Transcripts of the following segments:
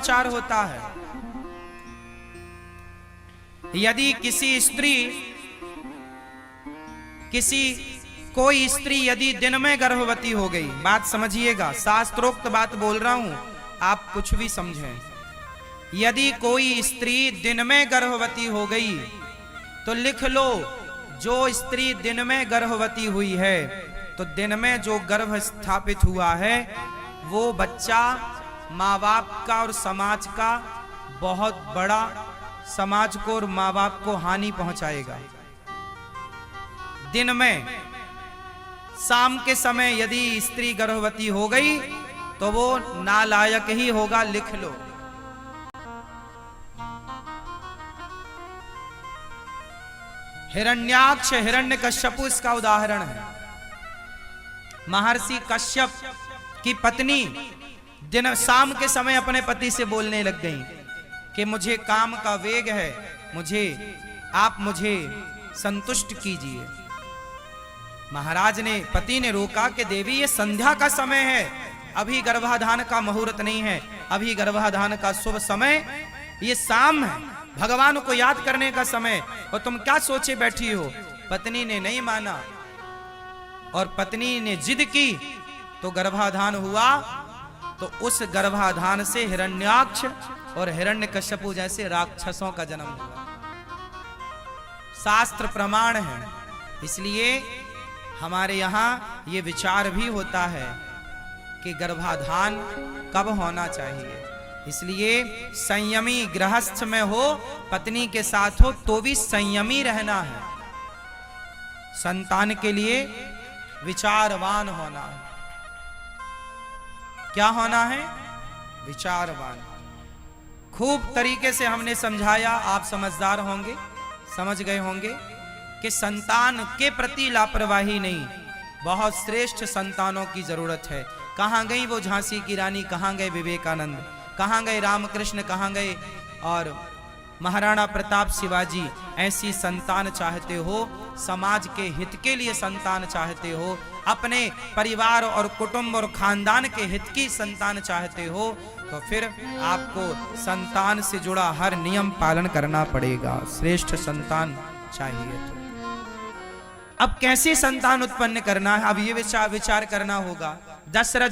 विचार होता है। यदि कोई स्त्री यदि दिन में गर्भवती हो गई, बात समझिएगा, शास्त्रोक्त बात बोल रहा हूं, आप कुछ भी समझें। यदि कोई स्त्री दिन में गर्भवती हो गई तो लिख लो, जो स्त्री दिन में गर्भवती हुई है तो दिन में जो गर्भ स्थापित हुआ है वो बच्चा माँ बाप का और समाज का बहुत बड़ा, समाज को और माँ बाप को हानि पहुंचाएगा। दिन में शाम के समय यदि स्त्री गर्भवती हो गई तो वो नालायक ही होगा, लिख लो। हिरण्याक्ष हिरण्यकश्यप इसका उदाहरण है। महर्षि कश्यप की पत्नी दिन शाम के समय अपने पति से बोलने लग गई कि मुझे काम का वेग है, आप मुझे संतुष्ट कीजिए। महाराज ने, पति ने रोका कि देवी ये संध्या का समय है, अभी गर्भाधान का मुहूर्त नहीं है, अभी गर्भाधान का शुभ समय ये शाम है, भगवान को याद करने का समय, और तुम क्या सोचे बैठी हो। पत्नी ने नहीं माना और पत्नी ने जिद की तो गर्भाधान हुआ। तो उस गर्भाधान से हिरण्याक्ष और हिरण्यकश्यप जैसे राक्षसों का जन्म हुआ। शास्त्र प्रमाण है। इसलिए हमारे यहाँ ये विचार भी होता है कि गर्भाधान कब होना चाहिए। इसलिए संयमी गृहस्थ में हो, पत्नी के साथ हो तो भी संयमी रहना है। संतान के लिए विचारवान होना है। क्या होना है? विचारवान। खूब तरीके से हमने समझाया, आप समझदार होंगे, समझ गए होंगे कि संतान के प्रति लापरवाही नहीं, बहुत श्रेष्ठ संतानों की जरूरत है। कहां गई वो झांसी की रानी, कहां गए विवेकानंद, कहां गए रामकृष्ण, कहां गए और महाराणा प्रताप शिवाजी। ऐसी संतान चाहते हो, समाज के हित के लिए संतान चाहते हो, अपने परिवार और कुटुंब और खानदान के हित की संतान चाहते हो, तो फिर आपको संतान से जुड़ा हर नियम पालन करना पड़ेगा। श्रेष्ठ संतान चाहिए तो अब कैसे संतान उत्पन्न करना है, अब ये विचार करना होगा। दशरथ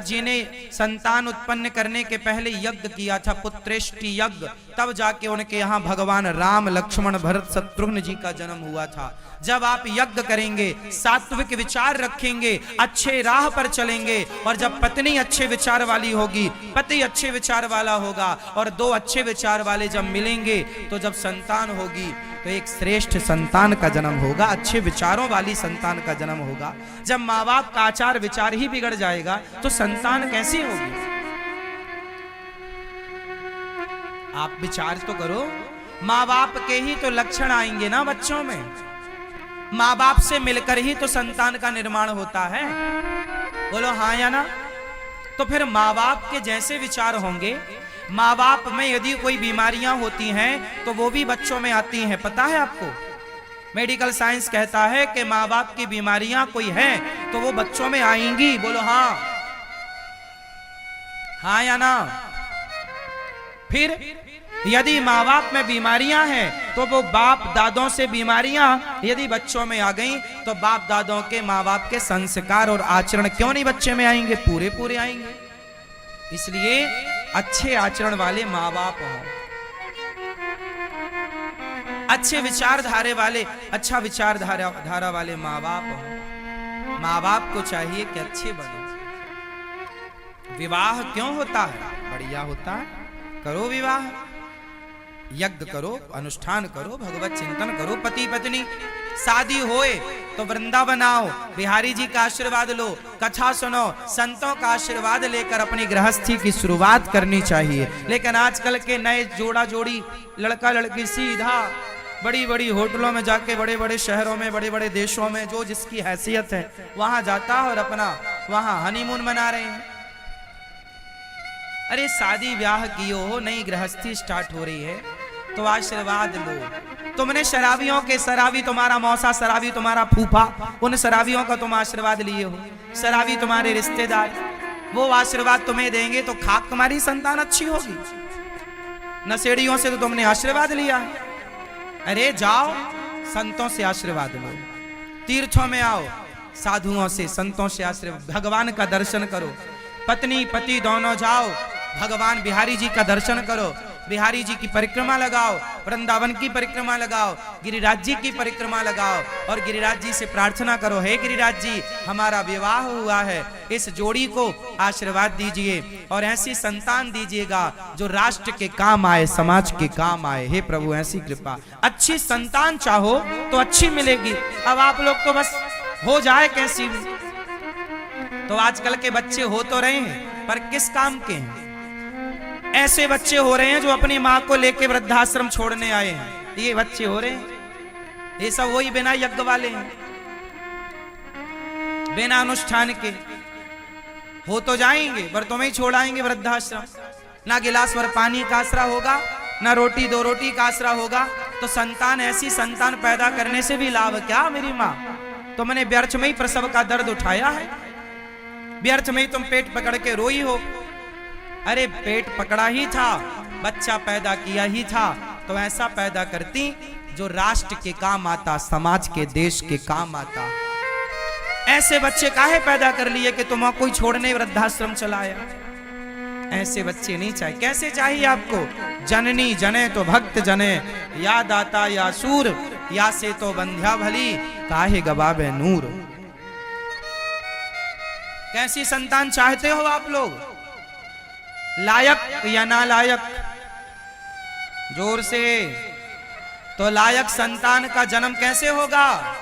जी ने संतान उत्पन्न करने के पहले यज्ञ किया था, पुत्रेष्टि यज्ञ, तब जाके उनके यहाँ भगवान राम, लक्ष्मण, भरत, शत्रुघ्न जी का जन्म हुआ था। जब आप यज्ञ करेंगे, सात्विक विचार रखेंगे, अच्छे राह पर चलेंगे, और जब पत्नी अच्छे विचार वाली होगी, पति अच्छे विचार वाला होगा, और दो अच्छे विचार वाले जब मिलेंगे तो जब संतान होगी तो एक श्रेष्ठ संतान का जन्म होगा, अच्छे विचारों वाली संतान का जन्म होगा। जब माँ बाप का आचार विचार ही बिगड़ जाएगा तो संतान कैसी होगी? आप विचार तो करो, माँ बाप के ही तो लक्षण आएंगे ना बच्चों में। माँ बाप से मिलकर ही तो संतान का निर्माण होता है। बोलो हाँ या ना? तो फिर माँ बाप के जैसे विचार होंगे। माँ बाप में यदि कोई बीमारियां होती हैं तो वो भी बच्चों में आती हैं, पता है आपको? मेडिकल साइंस कहता है कि माँ बाप की बीमारियां कोई हैं तो वो बच्चों में आएंगी। बोलो हाँ, हाँ या ना? फिर यदि माँ बाप में बीमारियां हैं तो वो बाप दादों से बीमारियां यदि बच्चों में आ गई तो बाप दादों के, माँ बाप के संस्कार और आचरण क्यों नहीं बच्चे में आएंगे? पूरे पूरे आएंगे। इसलिए अच्छे आचरण वाले माँ बाप हों, अच्छे विचारधारे वाले, अच्छा विचारधारा वाले माँ बाप हों। माँ बाप को चाहिए कि अच्छे बनो। विवाह क्यों होता है? बढ़िया होता है, करो विवाह, यज्ञ करो, अनुष्ठान करो, भगवत चिंतन करो। पति पत्नी शादी होए तो वृंदावन आओ, बिहारी जी का आशीर्वाद लो, कथा सुनो, संतों का आशीर्वाद लेकर अपनी गृहस्थी की शुरुआत करनी चाहिए। लेकिन आजकल के नए जोड़ा जोड़ी, लड़का लड़की सीधा बड़ी बड़ी होटलों में जाके, बड़े बड़े शहरों में, बड़े बड़े देशों में, जो जिसकी हैसियत है वहां जाता है और अपना वहां हनीमून मना रहे हैं। अरे शादी ब्याह कियो हो, नई गृहस्थी स्टार्ट हो रही है तो आशीर्वाद लो। तुमने शराबियों के, शराबी तुम्हारा मौसा, शराबी तुम्हारा फूफा, उन शराबियों का तुम आशीर्वाद लिए हो, शराबी तुम्हारे रिश्तेदार, वो आशीर्वाद तुम्हें देंगे तो खाक तुम्हारी संतान अच्छी होगी। नशेड़ियों से तो तुमने आशीर्वाद लिया है। अरे जाओ संतों से आशीर्वाद लो, तीर्थों में आओ साधुओं से संतों से आशीर्वाद, भगवान का दर्शन करो, पत्नी पति दोनों जाओ भगवान बिहारी जी का दर्शन करो, बिहारी जी की परिक्रमा लगाओ, वृंदावन की परिक्रमा लगाओ, गिरिराज जी की परिक्रमा लगाओ और गिरिराज जी से प्रार्थना करो, हे गिरिराज जी हमारा विवाह हुआ है, इस जोड़ी को आशीर्वाद दीजिए और ऐसी संतान दीजिएगा जो राष्ट्र के काम आए, समाज के काम आए। हे प्रभु ऐसी कृपा, अच्छी संतान चाहो तो अच्छी मिलेगी। अब आप लोग तो बस हो जाए कैसी भी, तो आजकल के बच्चे हो तो रहे हैं पर किस काम के हैं। ऐसे बच्चे हो रहे हैं जो अपनी माँ को लेके वृद्धाश्रम छोड़ने आए हैं, ये बच्चे हो रहे हैं। ये सब वही बिना यज्ञ वाले हैं, बिना अनुष्ठान के हो तो जाएंगे पर तुम्हें ही छोड़ाएंगे वृद्धाश्रम। ना गिलास भर पानी का आसरा होगा, ना रोटी दो रोटी का आसरा होगा। तो संतान, ऐसी संतान पैदा करने से भी लाभ क्या मेरी माँ? तुमने व्यर्थ में ही प्रसव का दर्द उठाया है, व्यर्थ में ही तुम पेट पकड़ के रोई हो। अरे पेट पकड़ा ही था, बच्चा पैदा किया ही था तो ऐसा पैदा करती जो राष्ट्र के काम आता, समाज के, देश के काम आता। ऐसे बच्चे काहे पैदा कर लिए कि तुम्हें कोई छोड़ने वृद्धाश्रम चलाया? ऐसे बच्चे नहीं चाहिए। कैसे चाहिए आपको? जननी जने तो भक्त जने, या दाता या सूर, या से तो बंध्या भली, काहे गवावे नूर। कैसी संतान चाहते हो आप लोग? लायक या नालायक? जोर से। तो लायक संतान का जन्म कैसे होगा?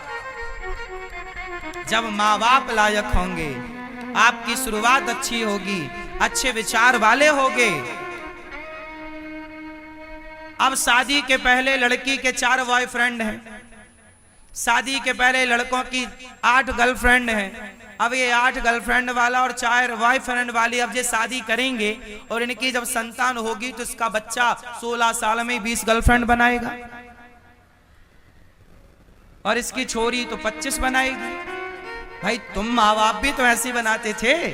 जब माँ बाप लायक होंगे, आपकी शुरुआत अच्छी होगी, अच्छे विचार वाले होंगे। अब शादी के पहले लड़की के 4 बॉयफ्रेंड हैं, शादी के पहले लड़कों की 8 गर्लफ्रेंड हैं। अब ये 8 गर्लफ्रेंड वाला और 4 बॉयफ्रेंड वाली अब ये शादी करेंगे और इनकी जब संतान होगी तो इसका बच्चा 16 साल में 20 गर्लफ्रेंड बनाएगा और इसकी छोरी तो 25 बनाएगी। भाई तुम माँ बाप भी तो ऐसे बनाते थे।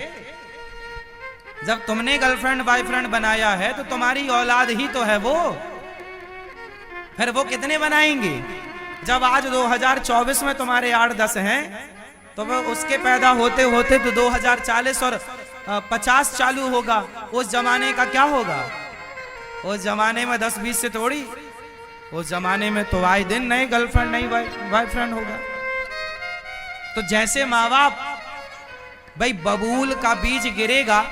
जब तुमने गर्लफ्रेंड बॉयफ्रेंड बनाया है तो तुम्हारी औलाद ही तो है वो, फिर वो कितने बनाएंगे? जब आज 2024 में तुम्हारे 8-10 हैं तो वो उसके पैदा होते होते तो 2040 और 50 चालू होगा। उस जमाने का क्या होगा? उस जमाने में 10-20 से थोड़ी, उस जमाने में तो आए दिन नए गर्लफ्रेंड नई बॉयफ्रेंड होगा। तो जैसे माँ बाप, भाई बबूल का बीज गिरेगा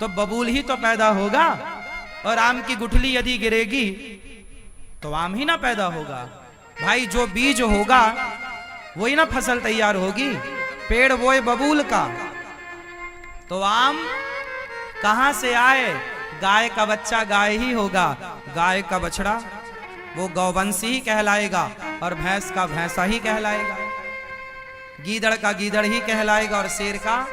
तो बबूल ही तो पैदा होगा, और आम की गुठली यदि गिरेगी तो आम ही ना पैदा होगा। भाई जो बीज होगा वही ना फसल तैयार होगी। पेड़ बोए बबूल का तो आम कहां से आए? गाय का बच्चा गाय ही होगा, गाय का बछड़ा वो गौवंशी ही कहलाएगा और भैंस का भैंसा ही कहलाएगा, गीदड़ का गीदड़ ही कहलाएगा और शेर का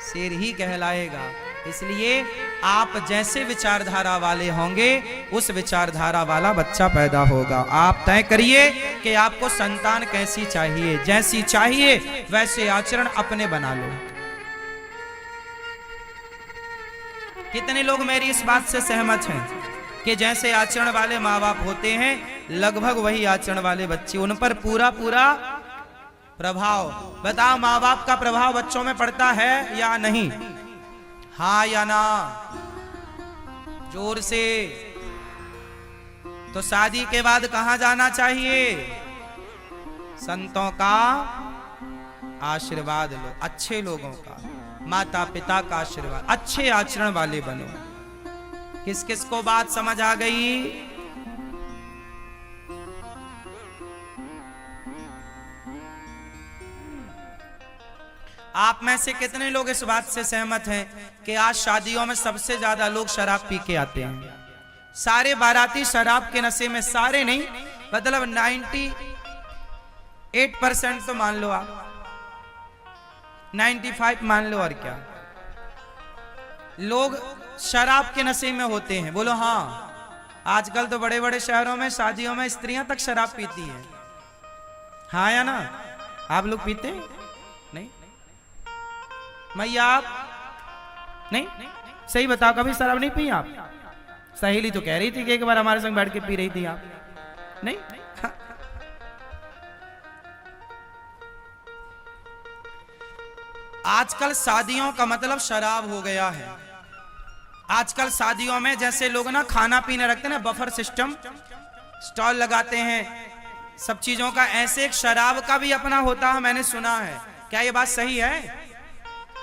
शेर ही कहलाएगा। इसलिए आप जैसे विचारधारा वाले होंगे उस विचारधारा वाला बच्चा पैदा होगा। आप तय करिए कि आपको संतान कैसी चाहिए, जैसी चाहिए वैसे आचरण अपने बना लो। कितने लोग मेरी इस बात से सहमत हैं कि जैसे आचरण वाले माँ बाप होते हैं लगभग वही आचरण वाले बच्चे, उन पर पूरा पूरा प्रभाव। बताओ माँ बाप का प्रभाव बच्चों में पड़ता है या नहीं? हाँ या ना? जोर से। तो शादी के बाद कहां जाना चाहिए? संतों का आशीर्वाद लो, अच्छे लोगों का, माता पिता का आशीर्वाद, अच्छे आचरण वाले बनो। किस किस को बात समझ आ गई? आप में से कितने लोग इस बात से सहमत हैं कि आज शादियों में सबसे ज्यादा लोग शराब पी के आते हैं? सारे बाराती शराब के नशे में, सारे नहीं मतलब 98% तो मान लो आप, 95 मान लो, और क्या लोग शराब के नशे में होते हैं? बोलो हाँ। आजकल तो बड़े बड़े शहरों में शादियों में स्त्रियां तक शराब पीती हैं। हाँ या ना? आप लोग पीते हैं? नहीं? मैया आप नहीं? सही बताओ, कभी शराब नहीं पी आप? सहेली तो कह रही थी कि एक बार हमारे संग बैठ के पी रही थी आप। नहीं? हाँ। आजकल शादियों का मतलब शराब हो गया है। आजकल शादियों में जैसे लोग ना खाना पीने रखते हैं ना, बफर सिस्टम, स्टॉल लगाते हैं सब चीजों का, ऐसे एक शराब का भी अपना होता है, मैंने सुना है। क्या ये बात सही है?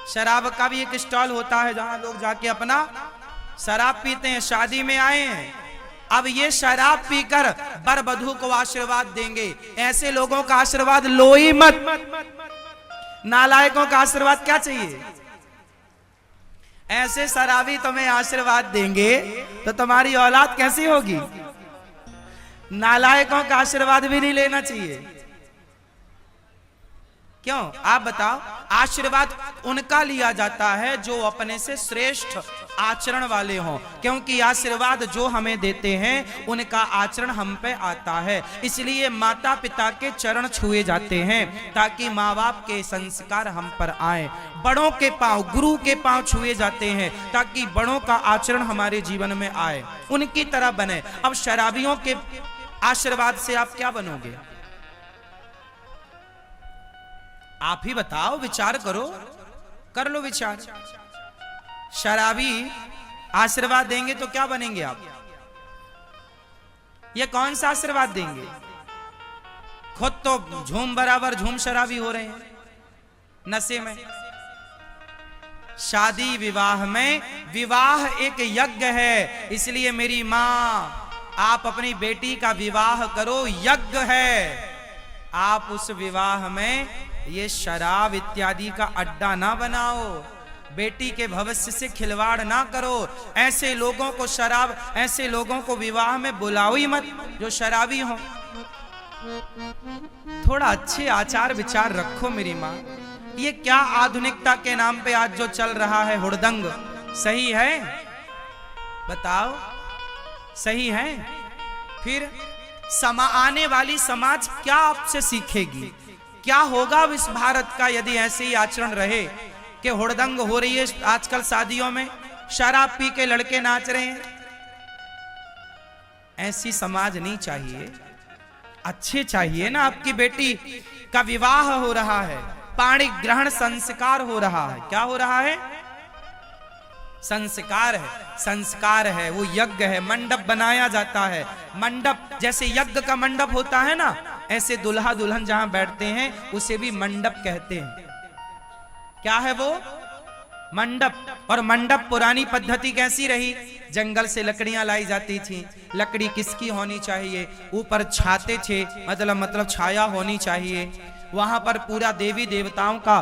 शराब का भी एक स्टॉल होता है जहां लोग जाके अपना शराब पीते हैं, शादी में आए हैं। अब ये शराब पीकर वर वधू को आशीर्वाद देंगे। ऐसे लोगों का आशीर्वाद लो ही मत। नालायकों का आशीर्वाद क्या चाहिए? ऐसे शराबी तुम्हें आशीर्वाद देंगे तो तुम्हारी औलाद कैसी होगी? नालायकों का आशीर्वाद भी नहीं लेना चाहिए। क्यों? आप बताओ। आशीर्वाद उनका लिया जाता है जो अपने से श्रेष्ठ आचरण वाले हों, क्योंकि आशीर्वाद जो हमें देते हैं उनका आचरण हम पे आता है। इसलिए माता पिता के चरण छुए जाते हैं ताकि माँ बाप के संस्कार हम पर आए। बड़ों के पांव, गुरु के पांव छुए जाते हैं ताकि बड़ों का आचरण हमारे जीवन में आए, उनकी तरह बने। अब शराबियों के आशीर्वाद से आप क्या बनोगे? आप ही बताओ, विचार करो, कर लो विचार। शराबी आशीर्वाद देंगे तो क्या बनेंगे आप? ये कौन सा आशीर्वाद देंगे? खुद तो झूम बराबर झूम शराबी हो रहे हैं नशे में। शादी विवाह में, विवाह एक यज्ञ है, इसलिए मेरी मां आप अपनी बेटी का विवाह करो, यज्ञ है। आप उस विवाह में ये शराब इत्यादि का अड्डा ना बनाओ, बेटी के भविष्य से खिलवाड़ ना करो। ऐसे लोगों को शराब, ऐसे लोगों को विवाह में बुलाओ ही मत जो शराबी हो। थोड़ा अच्छे आचार विचार रखो मेरी माँ। ये क्या आधुनिकता के नाम पे आज जो चल रहा है हुड़दंग, सही है? बताओ, सही है? फिर आने वाली समाज क्या आपसे सीखेगी? क्या होगा इस भारत का यदि ऐसे ही आचरण रहे कि हुड़दंग हो रही है आजकल शादियों में, शराब पी के लड़के नाच रहे हैं? ऐसी समाज नहीं चाहिए। अच्छे चाहिए ना। आपकी बेटी का विवाह हो रहा है, पाणी ग्रहण संस्कार हो रहा है। क्या हो रहा है? संस्कार है, संस्कार है, वो यज्ञ है। मंडप बनाया जाता है। मंडप जैसे यज्ञ का मंडप होता है ना, ऐसे दुल्हा दुल्हन जहां बैठते हैं उसे भी मंडप कहते हैं। क्या है वो? मंडप। और मंडप पुरानी पद्धति कैसी रही? जंगल से लकड़ियां लाई जाती थी। लकड़ी किसकी होनी चाहिए? ऊपर छाते थे, मतलब छाया होनी चाहिए। वहां पर पूरा देवी देवताओं का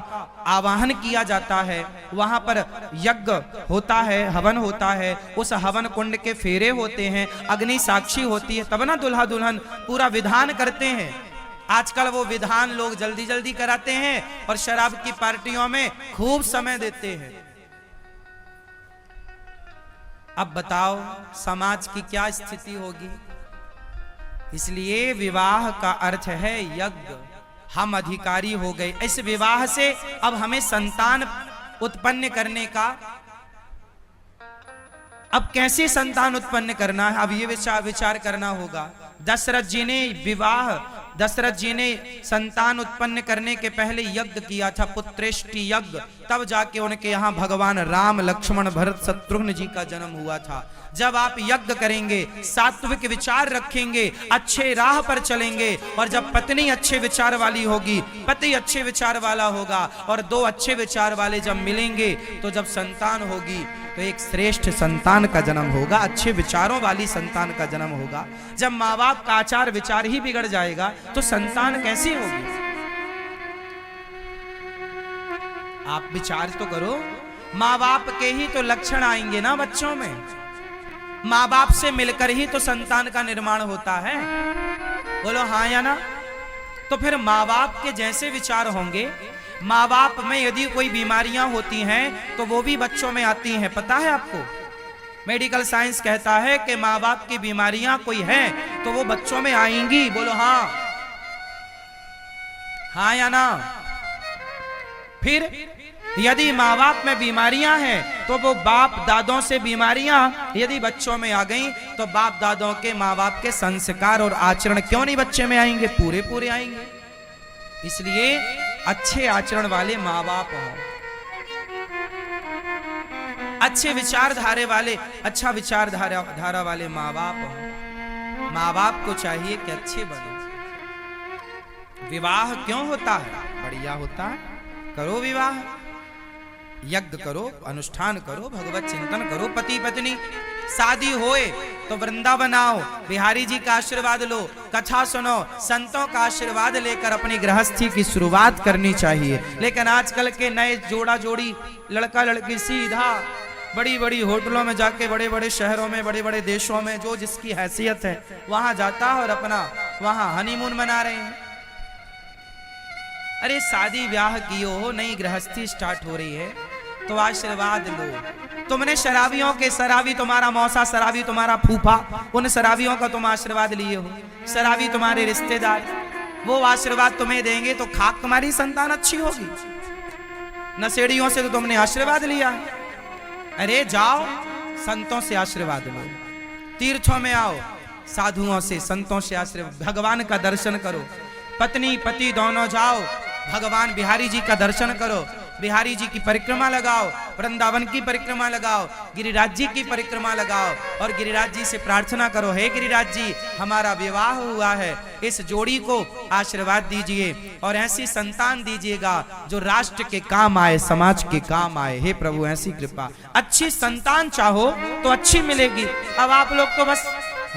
आवाहन किया जाता है। वहां पर यज्ञ होता है, हवन होता है। उस हवन कुंड के फेरे होते हैं, अग्नि साक्षी होती है, तब ना दुल्हा दुल्हन पूरा विधान करते हैं। आजकल वो विधान लोग जल्दी जल्दी कराते हैं और शराब की पार्टियों में खूब समय देते हैं। अब बताओ समाज की क्या स्थिति होगी? इसलिए विवाह का अर्थ है यज्ञ। हम अधिकारी हो गए इस विवाह से। अब हमें संतान उत्पन्न करने का, अब कैसे संतान उत्पन्न करना है, अब ये विचार करना होगा। दशरथ जी ने संतान उत्पन्न करने के पहले यज्ञ किया था, पुत्रेष्टि यज्ञ। तब जाके उनके यहाँ भगवान राम, लक्ष्मण, भरत, शत्रुघ्न जी का जन्म हुआ था। जब आप यज्ञ करेंगे, सात्विक विचार रखेंगे, अच्छे राह पर चलेंगे, और जब पत्नी अच्छे विचार वाली होगी, पति अच्छे विचार वाला होगा, और दो अच्छे विचार वाले जब मिलेंगे तो जब संतान होगी तो एक श्रेष्ठ संतान का जन्म होगा, अच्छे विचारों वाली संतान का जन्म होगा। जब माँ बाप का आचार विचार ही बिगड़ जाएगा तो संतान कैसी होगी? आप विचार तो करो। माँ बाप के ही तो लक्षण आएंगे ना बच्चों में। माँ बाप से मिलकर ही तो संतान का निर्माण होता है। बोलो हाँ या ना? तो फिर माँ बाप के जैसे विचार होंगे। माँ बाप में यदि कोई बीमारियां होती हैं तो वो भी बच्चों में आती हैं। पता है आपको? मेडिकल साइंस कहता है कि माँ बाप की बीमारियां कोई हैं तो वो बच्चों में आएंगी। बोलो हाँ, हाँ या ना? फिर यदि माँ बाप में बीमारियां हैं तो वो बाप दादों से बीमारियां यदि बच्चों में आ गई तो बाप दादों के माँ बाप के संस्कार और आचरण क्यों नहीं बच्चे में आएंगे, पूरे पूरे आएंगे। इसलिए अच्छे आचरण वाले माँ बाप हो, अच्छे विचारधारे वाले, अच्छा विचारधारा वाले माँ बाप हो। माँ बाप को चाहिए कि अच्छे बने। विवाह क्यों होता है? बढ़िया होता है, करो विवाह, यज्ञ करो, अनुष्ठान करो, भगवत चिंतन करो। पति पत्नी शादी होए तो वृंदावन आओ, बिहारी जी का आशीर्वाद लो, कथा सुनो, संतों का आशीर्वाद लेकर अपनी गृहस्थी की शुरुआत करनी चाहिए। लेकिन आजकल के नए जोड़ा जोड़ी लड़का लड़की सीधा बड़ी बड़ी होटलों में जाके, बड़े बड़े शहरों में, बड़े बड़े देशों में जो जिसकी हैसियत है वहां जाता है और अपना वहां हनीमून मना रहे हैं। अरे शादी ब्याह कियो हो, नई गृहस्थी स्टार्ट हो रही है तो आशीर्वाद लो। तुमने शराबियों के, शराबी तुम्हारा मौसा, शराबी तुम्हारा फूफा, उन शराबियों का तुम आशीर्वाद लिए हो, शराबी तुम्हारे रिश्तेदार, वो आशीर्वाद तुम्हें देंगे तो खाक तुम्हारी संतान अच्छी होगी। नशेड़ियों से तो तुमने आशीर्वाद लिया। अरे जाओ संतों से आशीर्वाद लो, तीर्थों में आओ, साधुओं से, संतों से आशीर्वाद, भगवान का दर्शन करो। पत्नी पति दोनों जाओ, भगवान बिहारी जी का दर्शन करो, बिहारी जी की परिक्रमा लगाओ, वृंदावन की परिक्रमा लगाओ, गिरिराज जी की परिक्रमा लगाओ और गिरिराज जी से प्रार्थना करो, हे गिरिराज जी हमारा विवाह हुआ है, इस जोड़ी को आशीर्वाद दीजिए और ऐसी संतान दीजिएगा जो राष्ट्र के काम आए, समाज के काम आए। हे प्रभु ऐसी कृपा। अच्छी संतान चाहो तो अच्छी मिलेगी। अब आप लोग तो बस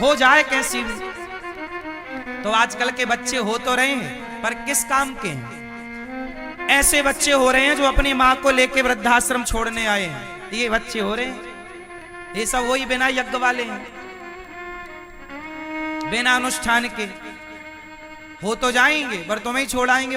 हो जाए कैसी भी, तो आजकल के बच्चे हो तो रहे हैं पर किस काम के हैं? ऐसे बच्चे हो रहे हैं जो अपनी माँ को लेके वृद्धाश्रम छोड़ने आए हैं, ये बच्चे हो रहे हैं। ये सब वही बिना यज्ञ वाले हैं, बिना अनुष्ठान के हो तो जाएंगे पर तुम्हें ही छोड़ाएंगे।